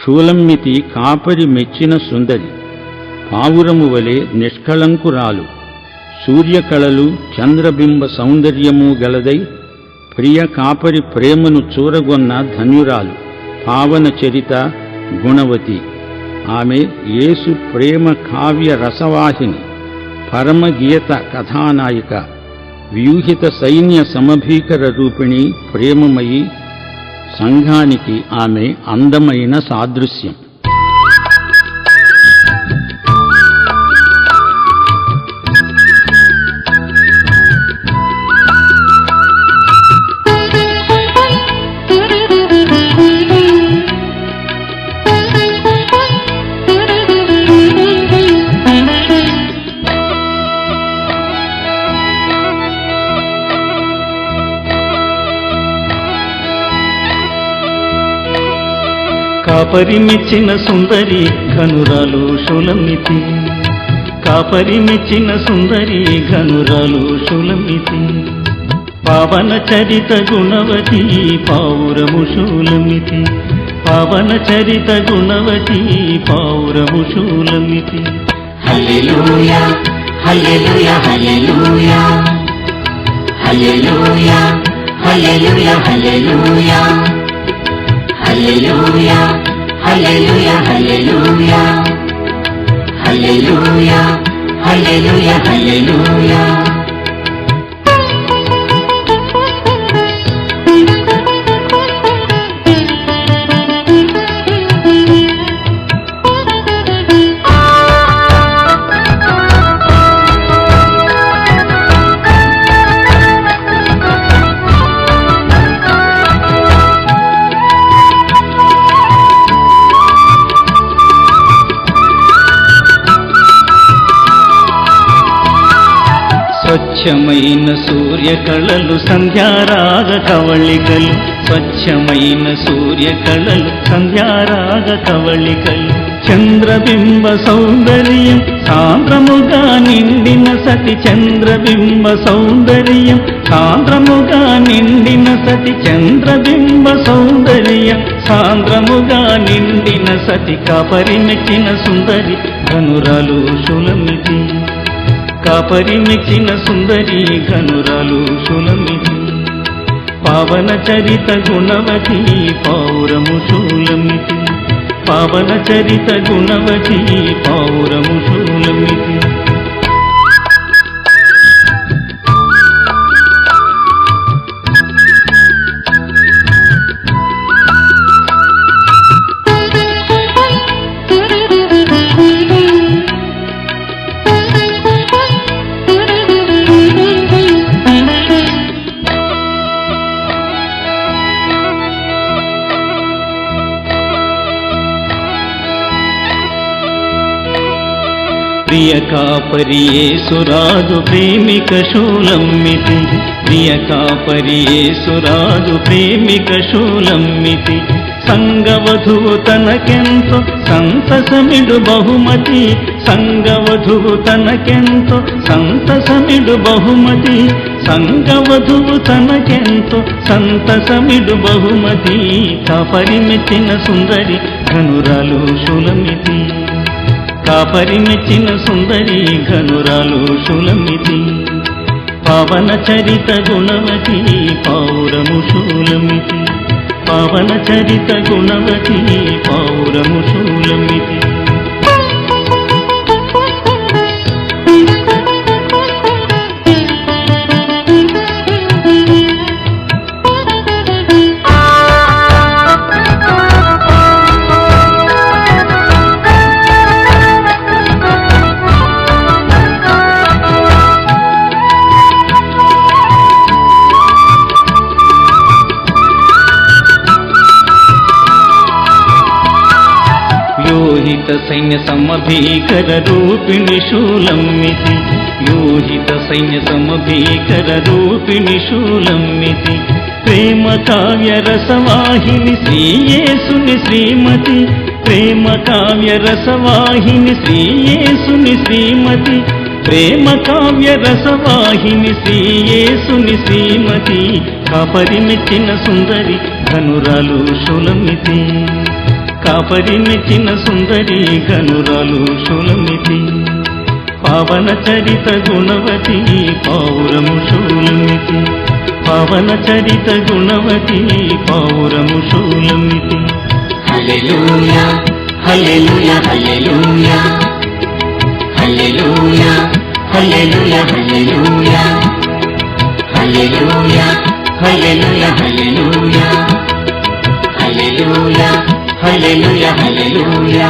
షూలమ్మితి కాపరి మెచ్చిన సుందరి, పావురము వలె నిష్కళంకురాలు, సూర్యకళలు చంద్రబింబ సౌందర్యము గలదై ప్రియ కాపరి ప్రేమను చూరగొన్న ధన్యురాలు, పావన చరిత గుణవతి. ఆమె యేసు ప్రేమ కావ్య రసవాహిని, పరమగీత కథానాయిక, వ్యూహిత సైన్య సమభీకర రూపిణి, ప్రేమమయి. సంఘానికి ఆమె అందమైన సాదృశ్యం. కాపరి మెచ్చిన సుందరి ఘనురాలు షూలమ్మితి, కాపరి మెచ్చిన సుందరి ఘనురాలు షూలమ్మితి. పావన చరిత గుణవతి పావురము షూలమ్మితి, పావన చరిత గుణవతి పావురము షూలమ్మితి. హల్లెలూయా హల్లెలూయా హల్లెలూయా హల్లెలూయా హల్లెలూయా హల్లెలూయా హల్లెలూయా హల్లెలూయా హల్లెలూయా హల్లెలూయా హల్లెలూయా హల్లెలూయా. స్వచ్ఛమైన సూర్యకళలు సంధ్యారాగ కవళికలు, స్వచ్ఛమైన సూర్యకళలు సంధ్యారాగ కవళికలు. చంద్రబింబ సౌందర్యం సాంద్రముగా నిండిన సతి, చంద్రబింబ సౌందర్యం సాంద్రముగా నిండిన సతి, చంద్రబింబ సౌందర్యం సాంద్రముగా నిండిన సతి. కాపరి మెచ్చిన సుందరి ఘనురాలు షూలమ్మితి, కాపరి మెచ్చిన సుందరి ఘనురాలు షూలమ్మితి. పావన చరిత గుణవతి పావురము షూలమ్మితి, పావన చరిత గుణవతి పావురము షూలమ్మితి. ప్రియ కాపరి యేసురాజు ప్రేమిక షూలమ్మితి, ప్రియ కాపరి యేసురాజు ప్రేమిక షూలమ్మితి. సంగవధువు తనకెంతో సంతసమిడు బహుమతి, సంగవధువు తనకెంతో సంతసమిడు బహుమతి, సంగవధువు తనకెంతో సంతసమిడు బహుమతి. కాపరి మెచ్చిన సుందరి ఘనురాలు షూలమ్మితి, కాపరి మెచ్చిన సుందరి ఘనురాలు షూలమ్మితి. పావన చరిత గుణవతి పావురము షూలమ్మితి, పావన చరిత గుణవతి పావురము షూలమ్మితి. యోహిత సైన్య సమభీకర రూపిణి షూలమ్మితి, యోహిత సైన్య సమభీకర రూపిణి షూలమ్మితి. ప్రేమ కావ్య రసవాహిని శ్రీయేసుని శ్రీమతి, ప్రేమ కావ్య రసవాహిని శ్రీయేసుని శ్రీమతి, ప్రేమ కావ్య రసవాహిని శ్రీయేసుని శ్రీమతి. కాపరి మెచ్చిన సుందరి ఘనురాలు షూలమ్మితి, కాపరి మెచ్చిన సుందరి గనురాలు శూలమితి పావన చరిత గుణవతి పావురము శూలమితి పావన చరిత గుణవతి పావురము శూలమితి హల్లెలూయా హల్లెలూయా హల్లెలూయా హల్లెలూయా హల్లెలూయా హల్లెలూయా హల్లెలూయా హల్లెలూయా హల్లెలూయా హల్లెలూయా హల్లెలూయా హల్లెలూయా